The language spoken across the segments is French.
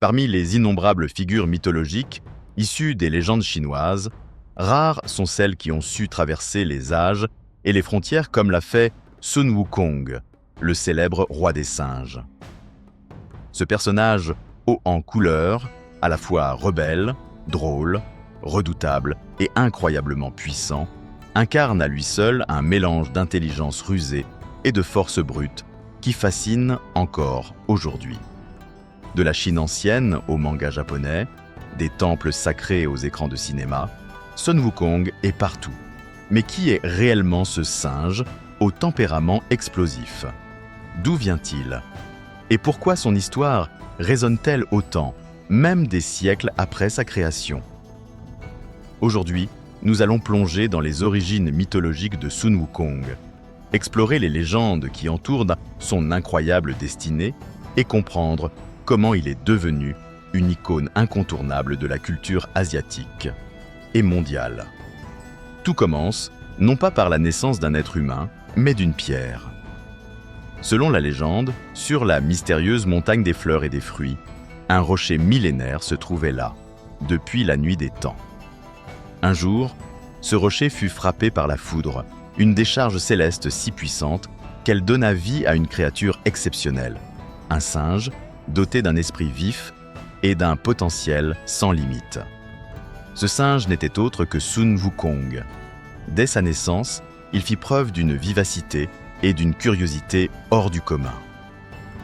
Parmi les innombrables figures mythologiques issues des légendes chinoises, rares sont celles qui ont su traverser les âges et les frontières comme l'a fait Sun Wukong, le célèbre roi des singes. Ce personnage haut en couleur, à la fois rebelle, drôle, redoutable et incroyablement puissant, incarne à lui seul un mélange d'intelligence rusée et de force brute qui fascine encore aujourd'hui. De la Chine ancienne au manga japonais, des temples sacrés aux écrans de cinéma, Sun Wukong est partout. Mais qui est réellement ce singe au tempérament explosif? D'où vient-il? Et pourquoi son histoire résonne-t-elle autant, même des siècles après sa création? Aujourd'hui, nous allons plonger dans les origines mythologiques de Sun Wukong, explorer les légendes qui entourent son incroyable destinée et comprendre comment il est devenu une icône incontournable de la culture asiatique et mondiale. Tout commence, non pas par la naissance d'un être humain, mais d'une pierre. Selon la légende, sur la mystérieuse montagne des fleurs et des fruits, un rocher millénaire se trouvait là, depuis la nuit des temps. Un jour, ce rocher fut frappé par la foudre, une décharge céleste si puissante qu'elle donna vie à une créature exceptionnelle, un singe doté d'un esprit vif et d'un potentiel sans limite. Ce singe n'était autre que Sun Wukong. Dès sa naissance, il fit preuve d'une vivacité et d'une curiosité hors du commun.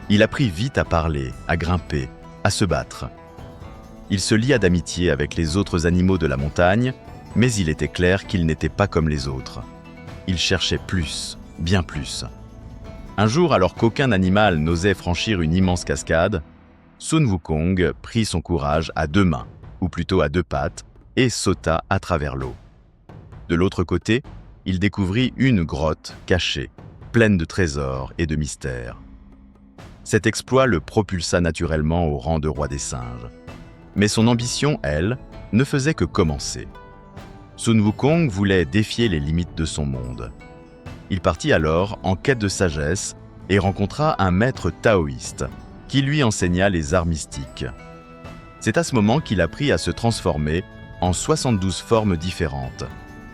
Il apprit vite à parler, à grimper, à se battre. Il se lia d'amitié avec les autres animaux de la montagne, mais il était clair qu'il n'était pas comme les autres. Il cherchait plus, bien plus. Un jour, alors qu'aucun animal n'osait franchir une immense cascade, Sun Wukong prit son courage à deux mains, ou plutôt à deux pattes, et sauta à travers l'eau. De l'autre côté, il découvrit une grotte cachée, pleine de trésors et de mystères. Cet exploit le propulsa naturellement au rang de roi des singes. Mais son ambition, elle, ne faisait que commencer. Sun Wukong voulait défier les limites de son monde. Il partit alors en quête de sagesse et rencontra un maître taoïste qui lui enseigna les arts mystiques. C'est à ce moment qu'il apprit à se transformer en 72 formes différentes,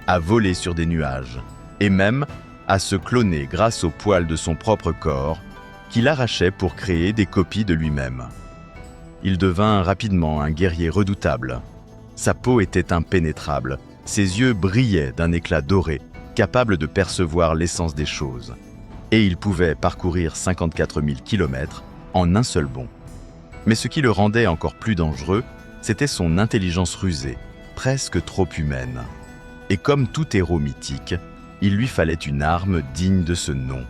à voler sur des nuages et même à se cloner grâce aux poils de son propre corps qu'il arrachait pour créer des copies de lui-même. Il devint rapidement un guerrier redoutable. Sa peau était impénétrable, ses yeux brillaient d'un éclat doré, capable de percevoir l'essence des choses. Et il pouvait parcourir 54 000 kilomètres en un seul bond. Mais ce qui le rendait encore plus dangereux, c'était son intelligence rusée, presque trop humaine. Et comme tout héros mythique, il lui fallait une arme digne de ce nom.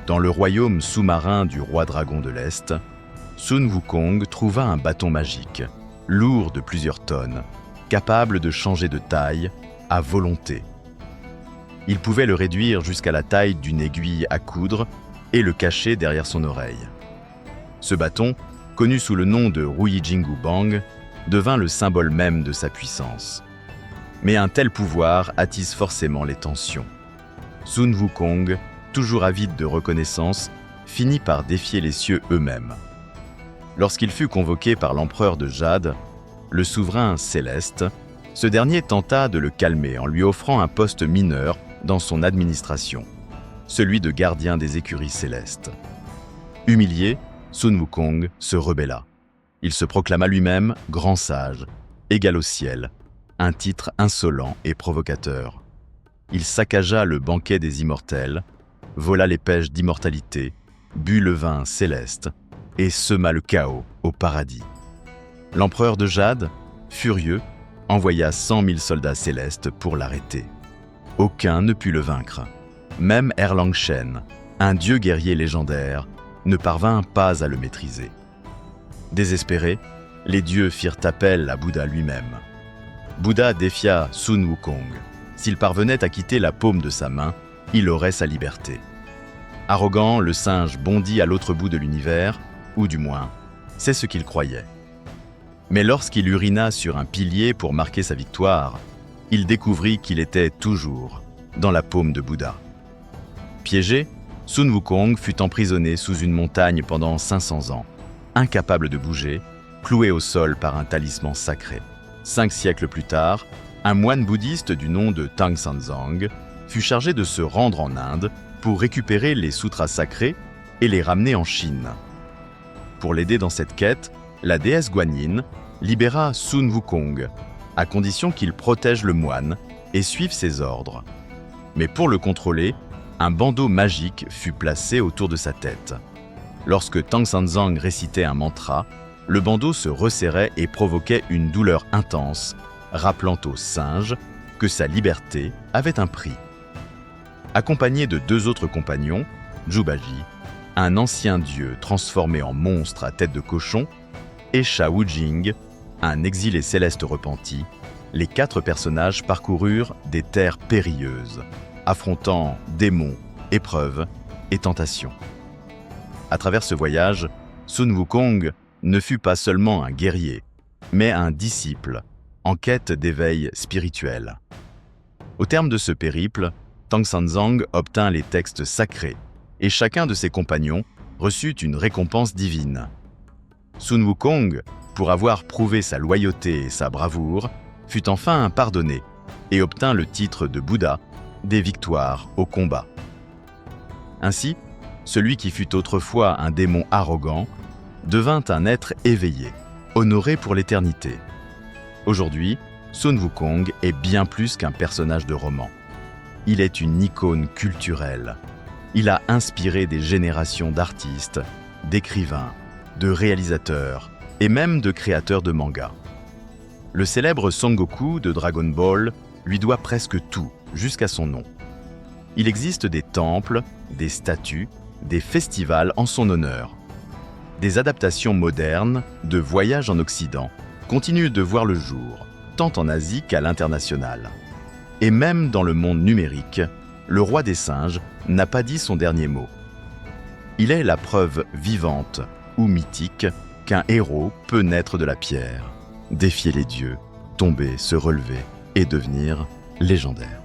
Dans le royaume sous-marin du roi dragon de l'Est, Sun Wukong trouva un bâton magique, lourd de plusieurs tonnes, capable de changer de taille à volonté. Il pouvait le réduire jusqu'à la taille d'une aiguille à coudre et le cacher derrière son oreille. Ce bâton, connu sous le nom de Ruyi Jingu Bang, devint le symbole même de sa puissance. Mais un tel pouvoir attise forcément les tensions. Sun Wukong, toujours avide de reconnaissance, finit par défier les cieux eux-mêmes. Lorsqu'il fut convoqué par l'empereur de Jade, le souverain céleste, ce dernier tenta de le calmer en lui offrant un poste mineur dans son administration, celui de gardien des écuries célestes. Humilié, Sun Wukong se rebella. Il se proclama lui-même grand sage, égal au ciel, un titre insolent et provocateur. Il saccagea le banquet des immortels, vola les pêches d'immortalité, but le vin céleste et sema le chaos au paradis. L'empereur de Jade, furieux, envoya 100 000 soldats célestes pour l'arrêter. Aucun ne put le vaincre. Même Erlang Shen, un dieu guerrier légendaire, ne parvint pas à le maîtriser. Désespérés, les dieux firent appel à Bouddha lui-même. Bouddha défia Sun Wukong. S'il parvenait à quitter la paume de sa main, il aurait sa liberté. Arrogant, le singe bondit à l'autre bout de l'univers, ou du moins, c'est ce qu'il croyait. Mais lorsqu'il urina sur un pilier pour marquer sa victoire, il découvrit qu'il était toujours dans la paume de Bouddha. Piégé, Sun Wukong fut emprisonné sous une montagne pendant 500 ans, incapable de bouger, cloué au sol par un talisman sacré. 5 siècles plus tard, un moine bouddhiste du nom de Tangsanzang fut chargé de se rendre en Inde pour récupérer les sutras sacrés et les ramener en Chine. Pour l'aider dans cette quête, la déesse Guanyin libéra Sun Wukong, à condition qu'il protège le moine et suive ses ordres. Mais pour le contrôler, un bandeau magique fut placé autour de sa tête. Lorsque Tangsanzang récitait un mantra, le bandeau se resserrait et provoquait une douleur intense, rappelant au singe que sa liberté avait un prix. Accompagné de 2 autres compagnons, Jubaji, un ancien dieu transformé en monstre à tête de cochon, et Sha Wujing, un exilé céleste repenti, les 4 personnages parcoururent des terres périlleuses, affrontant démons, épreuves et tentations. À travers ce voyage, Sun Wukong ne fut pas seulement un guerrier, mais un disciple, en quête d'éveil spirituel. Au terme de ce périple, Tangsanzang obtint les textes sacrés, et chacun de ses compagnons reçut une récompense divine. Sun Wukong, pour avoir prouvé sa loyauté et sa bravoure, fut enfin pardonné et obtint le titre de Bouddha des victoires au combat. Ainsi, celui qui fut autrefois un démon arrogant devint un être éveillé, honoré pour l'éternité. Aujourd'hui, Sun Wukong est bien plus qu'un personnage de roman. Il est une icône culturelle. Il a inspiré des générations d'artistes, d'écrivains, de réalisateurs et même de créateurs de mangas. Le célèbre Son Goku de Dragon Ball lui doit presque tout, jusqu'à son nom. Il existe des temples, des statues, des festivals en son honneur. Des adaptations modernes de Voyage en Occident continuent de voir le jour, tant en Asie qu'à l'international. Et même dans le monde numérique, le roi des singes n'a pas dit son dernier mot. Il est la preuve vivante ou mythique qu'un héros peut naître de la pierre, défier les dieux, tomber, se relever et devenir légendaire.